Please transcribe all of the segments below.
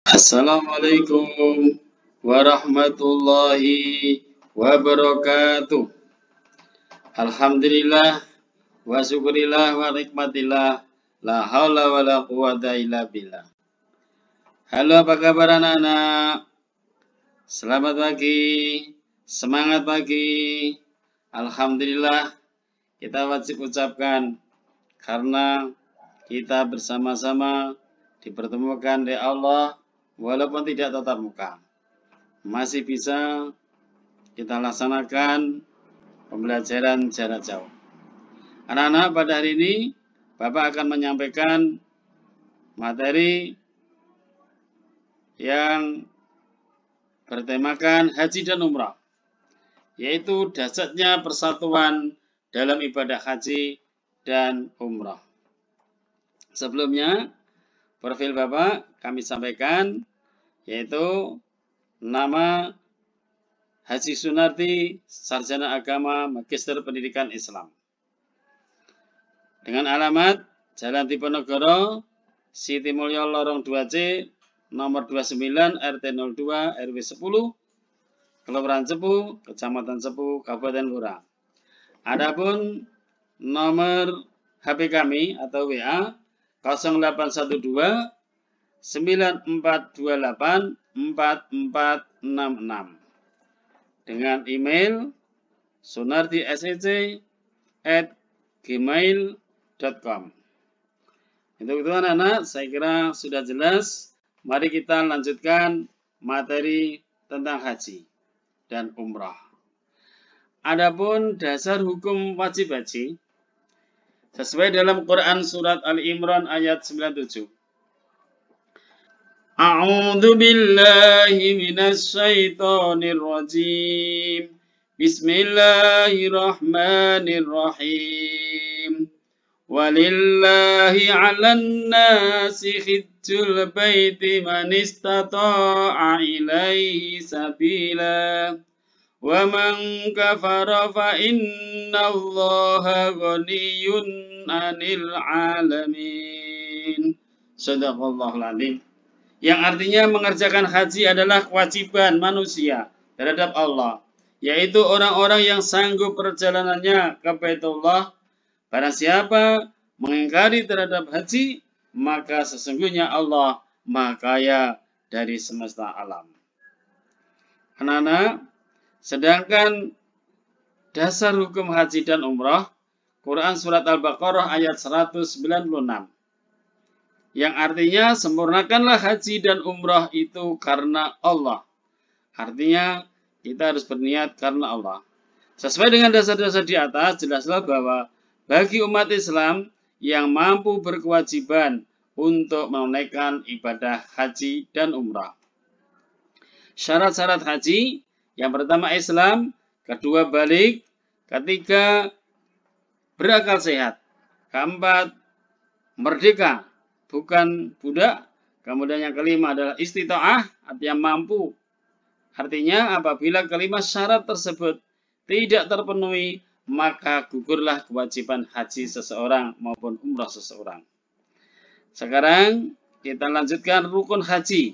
Assalamualaikum warahmatullahi wabarakatuh. Alhamdulillah wa syukurillah wa nikmatillah. La haula wa la quwata illa billah. Halo, apa kabar anak-anak? Selamat pagi, semangat pagi. Alhamdulillah kita wajib ucapkan karena kita bersama-sama dipertemukan oleh Allah walaupun tidak tatap muka. Masih bisa kita laksanakan pembelajaran jarak jauh. Anak-anak, pada hari ini Bapak akan menyampaikan materi yang bertemakan haji dan umrah, yaitu dahsyatnya persatuan dalam ibadah haji dan umrah. Sebelumnya, profil Bapak kami sampaikan, yaitu nama Haji Sunarti, Sarjana Agama, Magister Pendidikan Islam. Dengan alamat Jalan Diponegoro, Siti Mulyo Lorong 2C, nomor 29, RT 02, RW 10, Kelurahan Cepu, Kecamatan Cepu, Kabupaten Blora. Adapun nomor HP kami atau WA 0812 9428 4466 dengan email sunartisec@gmail.com. Itu anak-anak, saya kira sudah jelas. Mari kita lanjutkan materi tentang haji dan umrah. Adapun dasar hukum wajib haji sesuai dalam Quran surat Al-Imran ayat 97. A'udzu billahi minasy syaithanir rajim. Bismillahirrahmanirrahim. Walillahi 'alan nasi hijjul baiti man istata'a ilaihi sabila. Wa man kafara fa innallaha ghaniyyun 'anil 'alamin. Shadaqallahul 'azim. Yang artinya mengerjakan haji adalah kewajiban manusia terhadap Allah, yaitu orang-orang yang sanggup perjalanannya ke Baitullah. Barang siapa mengingkari terhadap haji, maka sesungguhnya Allah Maha Kaya dari semesta alam. Anak-anak, sedangkan dasar hukum haji dan umrah, Quran surat Al-Baqarah ayat 196. Yang artinya sempurnakanlah haji dan umrah itu karena Allah. Artinya kita harus berniat karena Allah. Sesuai dengan dasar-dasar di atas, jelaslah bahwa bagi umat Islam yang mampu berkewajiban untuk menunaikan ibadah haji dan umrah. Syarat-syarat haji, yang pertama Islam, kedua balik, ketiga berakal sehat, keempat merdeka, bukan budak. Kemudian yang kelima adalah istita'ah, artinya mampu. Artinya apabila kelima syarat tersebut tidak terpenuhi, maka gugurlah kewajiban haji seseorang maupun umrah seseorang. Sekarang kita lanjutkan rukun haji.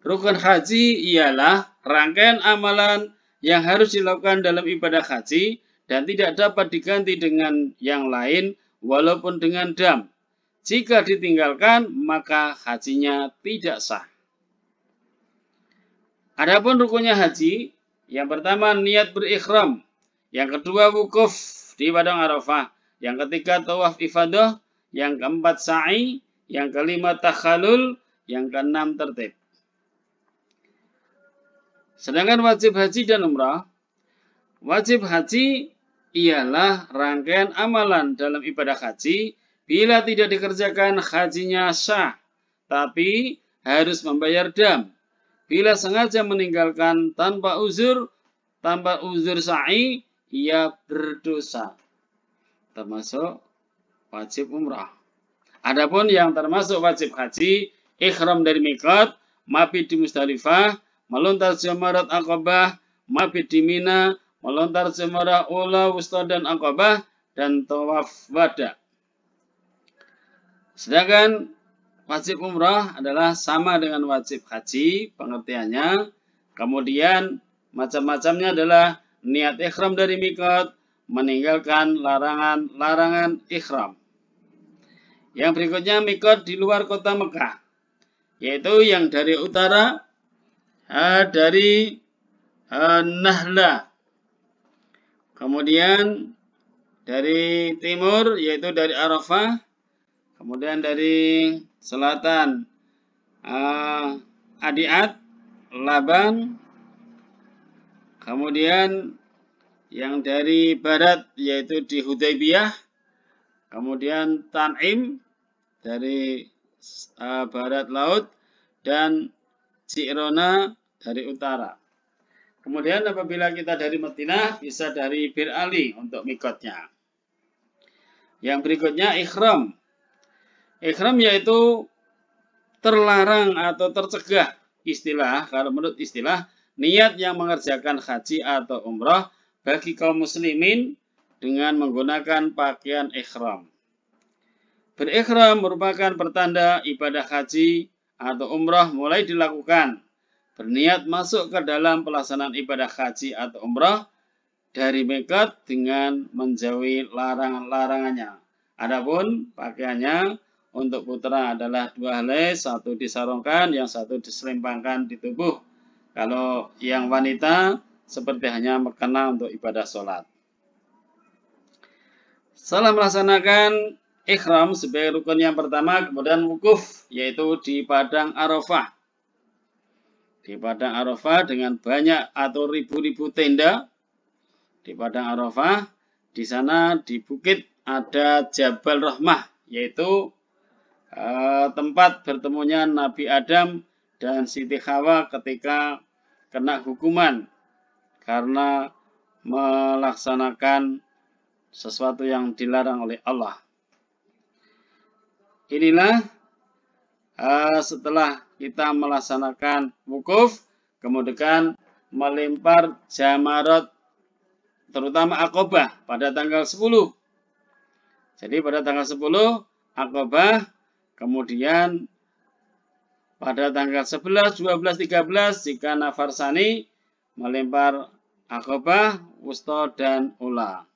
Rukun haji ialah rangkaian amalan yang harus dilakukan dalam ibadah haji dan tidak dapat diganti dengan yang lain walaupun dengan dam. Jika ditinggalkan, maka hajinya tidak sah. Adapun rukunnya haji, yang pertama niat berikhram, yang kedua wukuf di padang Arafah, yang ketiga tawaf ifadah, yang keempat sa'i, yang kelima takhallul, yang keenam tertib. Sedangkan wajib haji dan umrah, wajib haji ialah rangkaian amalan dalam ibadah haji. Bila tidak dikerjakan, hajinya sah, tapi harus membayar dam. Bila sengaja meninggalkan tanpa uzur sa'i, ia berdosa. Termasuk wajib umrah. Adapun yang termasuk wajib haji, ikhram dari miqat, mabit di Musdalifah, melontar jamarat Aqabah, mabit di Mina, melontar jamarat ula, wusta dan Aqabah, dan tawaf wada. Sedangkan wajib umrah adalah sama dengan wajib haji pengertiannya. Kemudian macam-macamnya adalah niat ihram dari mikot, meninggalkan larangan ihram. Yang berikutnya mikot di luar kota Mekah, yaitu yang dari utara dari Nahla. Kemudian dari timur yaitu dari Arafah. Kemudian dari selatan Adiat, Laban. Kemudian yang dari barat yaitu di Hudaybiyah. Kemudian Tan'im dari barat laut dan Ji'rona dari utara. Kemudian apabila kita dari Madinah bisa dari Bir Ali untuk mikotnya. Yang berikutnya ikhram. Ikhram yaitu terlarang atau tercegah istilah, kalau menurut istilah niat yang mengerjakan haji atau umrah bagi kaum muslimin dengan menggunakan pakaian ikhram. Berikhram merupakan pertanda ibadah haji atau umrah mulai dilakukan. Berniat masuk ke dalam pelaksanaan ibadah haji atau umrah dari mikot dengan menjauhi larangan-larangannya. Adapun pakaiannya untuk putra adalah 2 helai, 1 disarungkan, yang 1 diselempangkan di tubuh. Kalau yang wanita seperti hanya mekena untuk ibadah sholat. Setelah melaksanakan ikhram sebagai rukun yang pertama, kemudian wukuf, yaitu di Padang Arafah. Di Padang Arafah dengan banyak atau ribu-ribu tenda di Padang Arafah. Di sana di bukit ada Jabal Rahmah, yaitu tempat bertemunya Nabi Adam dan Siti Hawa ketika kena hukuman karena melaksanakan sesuatu yang dilarang oleh Allah. Inilah setelah kita melaksanakan wukuf, kemudian melempar jamarat, terutama Aqabah pada tanggal 10. Jadi pada tanggal 10 Aqabah, kemudian pada tanggal 11, 12, 13 jika nafar sani melempar Aqabah, wusta dan ula.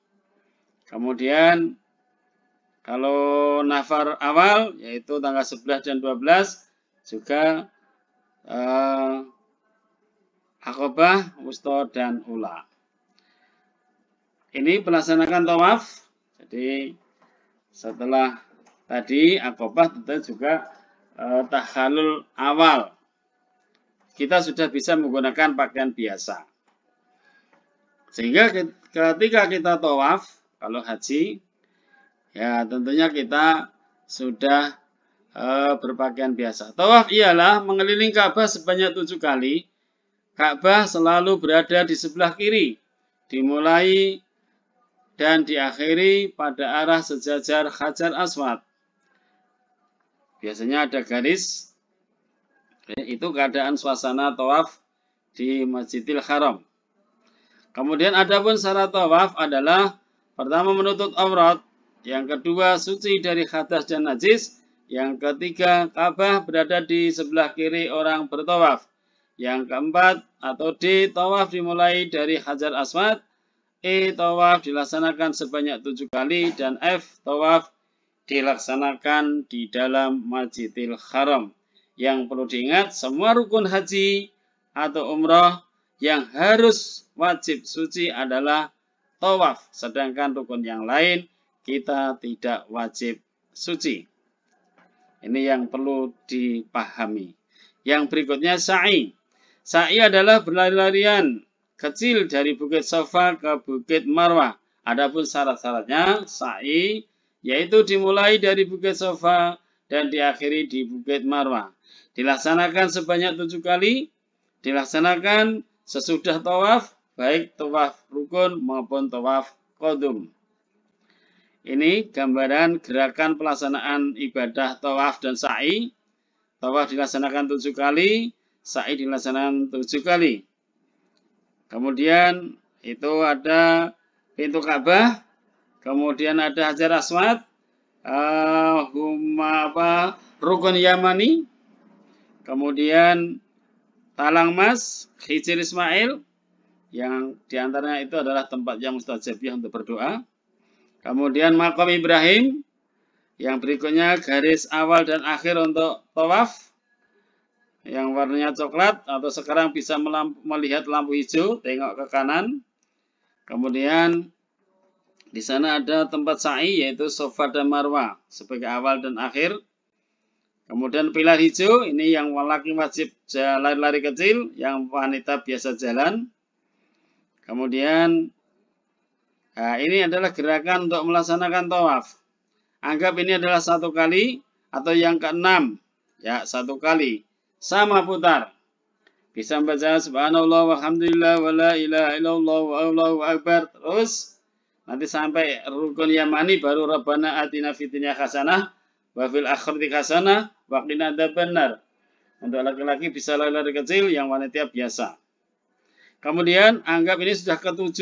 Kemudian kalau nafar awal yaitu tanggal 11 dan 12 juga Aqabah, wusta dan ula. Ini melaksanakan tawaf. Jadi setelah tadi Aqabah tentu juga tahalul awal. Kita sudah bisa menggunakan pakaian biasa. Sehingga ketika kita tawaf, kalau haji, ya tentunya kita sudah berpakaian biasa. Tawaf ialah mengelilingi Ka'bah sebanyak 7 kali. Ka'bah selalu berada di sebelah kiri. Dimulai dan diakhiri pada arah sejajar Hajar Aswad. Biasanya ada garis. Itu keadaan suasana tawaf di Masjidil Haram. Kemudian adapun syarat tawaf adalah pertama menutup aurat, yang kedua suci dari hadas dan najis, yang ketiga Ka'bah berada di sebelah kiri orang bertawaf, yang keempat atau D, tawaf dimulai dari Hajar Aswad, E, tawaf dilaksanakan sebanyak 7 kali, dan F, tawaf dilaksanakan di dalam Masjidil Haram. Yang perlu diingat, semua rukun haji atau umrah yang harus wajib suci adalah tawaf, sedangkan rukun yang lain kita tidak wajib suci. Ini yang perlu dipahami. Yang berikutnya sa'i. Sa'i adalah berlari-larian kecil dari Bukit Safa ke Bukit Marwah. Adapun syarat-syaratnya sa'i yaitu dimulai dari Bukit Safa dan diakhiri di Bukit Marwah. Dilaksanakan sebanyak 7 kali. Dilaksanakan sesudah tawaf, baik tawaf rukun maupun tawaf qudum. Ini gambaran gerakan pelaksanaan ibadah tawaf dan sa'i. Tawaf dilaksanakan 7 kali, sa'i dilaksanakan 7 kali. Kemudian itu ada pintu Ka'bah, kemudian ada Hajar Aswad, Rukun Yamani, kemudian Talang Mas, Hijr Ismail, yang diantaranya itu adalah tempat yang mustajabiyah untuk berdoa. Kemudian Maqam Ibrahim, yang berikutnya garis awal dan akhir untuk tawaf, yang warnanya coklat, atau sekarang bisa melihat lampu hijau, tengok ke kanan. Kemudian di sana ada tempat sa'i, yaitu Safa dan Marwah sebagai awal dan akhir. Kemudian pilar hijau, ini yang laki wajib lari-lari kecil, yang wanita biasa jalan. Kemudian ini adalah gerakan untuk melaksanakan tawaf. Anggap ini adalah 1 kali atau yang ke-6. Ya, 1 kali. Sama putar. Bisa membaca subhanallah walhamdulillah wa la ilaha illallah wa Allahu akbar. Terus nanti sampai rukun Yamani baru Rabbana atina fid dunya hasanah wa fil akhirati hasanah wa qina adzabannar. Untuk laki-laki bisa lari-lari kecil, yang wanita biasa. Kemudian anggap ini sudah ke-7,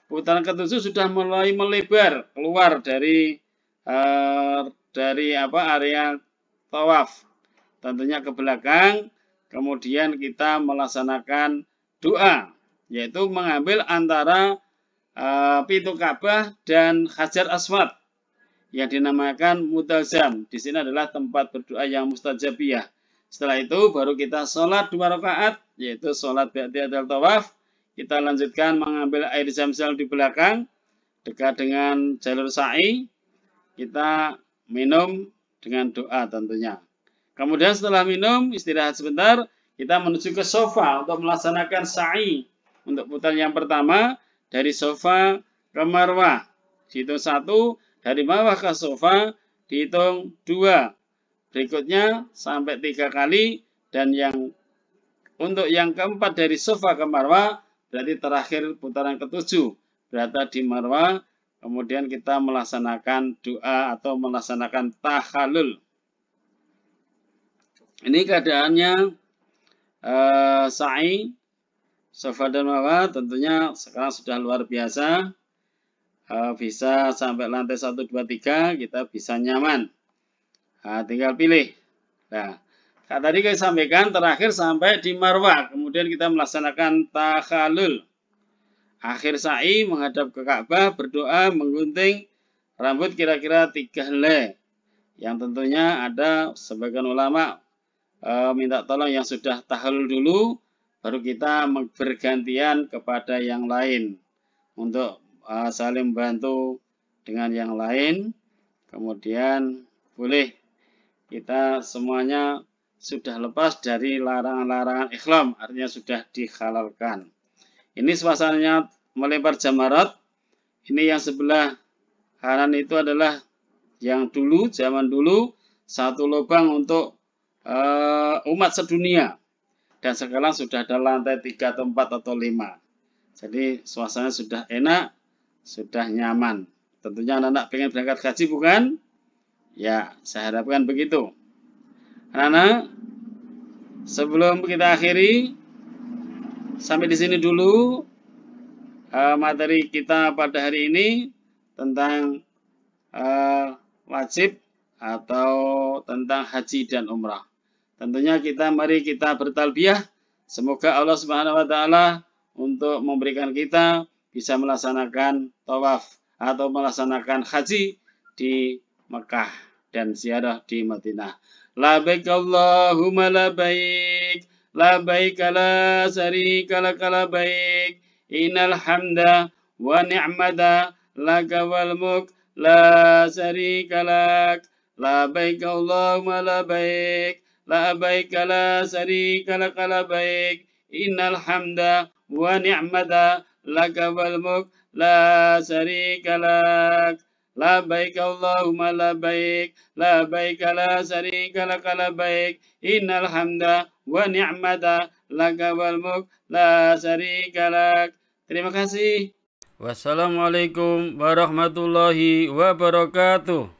putaran ke-7 sudah mulai melebar keluar dari area tawaf. Tentunya ke belakang, kemudian kita melaksanakan doa, yaitu mengambil antara pintu Ka'bah dan Hajar Aswad yang dinamakan Multazam. Di sini adalah tempat berdoa yang mustajabiyah. Setelah itu baru kita sholat 2 rakaat, yaitu sholat ba'dal tawaf. Kita lanjutkan mengambil air zam-zam di belakang, dekat dengan jalur sa'i. Kita minum dengan doa tentunya. Kemudian setelah minum, istirahat sebentar, kita menuju ke sofa untuk melaksanakan sa'i. Untuk putaran yang pertama, dari sofa ke Marwah, dihitung 1, dari Marwah ke sofa, dihitung 2. Berikutnya sampai 3 kali, dan untuk yang keempat dari sofa ke Marwah, berarti terakhir putaran ke-7, berada di Marwah. Kemudian kita melaksanakan doa atau melaksanakan tahallul. Ini keadaannya sa'i, sofa dan Marwah. Tentunya sekarang sudah luar biasa. Bisa sampai lantai 1, 2, 3, kita bisa nyaman. Tinggal pilih. Nah, tadi kita sampaikan terakhir sampai di Marwah. Kemudian kita melaksanakan tahallul. Akhir sa'i menghadap ke Ka'bah, berdoa, menggunting rambut kira-kira 3 helai. Yang tentunya ada sebagian ulama minta tolong yang sudah tahallul dulu, baru kita bergantian kepada yang lain untuk saling membantu dengan yang lain. Kemudian boleh kita semuanya sudah lepas dari larangan-larangan ihram, artinya sudah dihalalkan. Ini suasananya melempar jamarat. Ini yang sebelah kanan itu adalah yang dulu, zaman dulu, 1 lubang untuk umat sedunia. Dan sekarang sudah ada lantai 3 atau 4 atau 5. Jadi suasana sudah enak, sudah nyaman. Tentunya anak-anak pengen berangkat haji, bukan? Ya, saya harapkan begitu. Anak-anak, sebelum kita akhiri, sampai di sini dulu materi kita pada hari ini tentang wajib atau tentang haji dan umrah. Tentunya mari kita bertalbiyah. Semoga Allah Subhanahu wa taala untuk memberikan kita bisa melaksanakan tawaf atau melaksanakan haji di Mekah dan ziarah di Madinah. Labbaik Allahumma labbaik, labbaik la syarika lak labbaik, innal hamda wa ni'mata laka wal mulk la syarika lak. Labbaik Allahumma labbaik, labbaik la syarika lak labbaik, innal hamda wa ni'mata laka wal mulk la syarika lak. Labbaik Allahumma labbaik, labbaik la syarika lak labbaik, innal hamda wa ni'mata laka wal mulk la syarika lak. Terima kasih. Wassalamualaikum warahmatullahi wabarakatuh.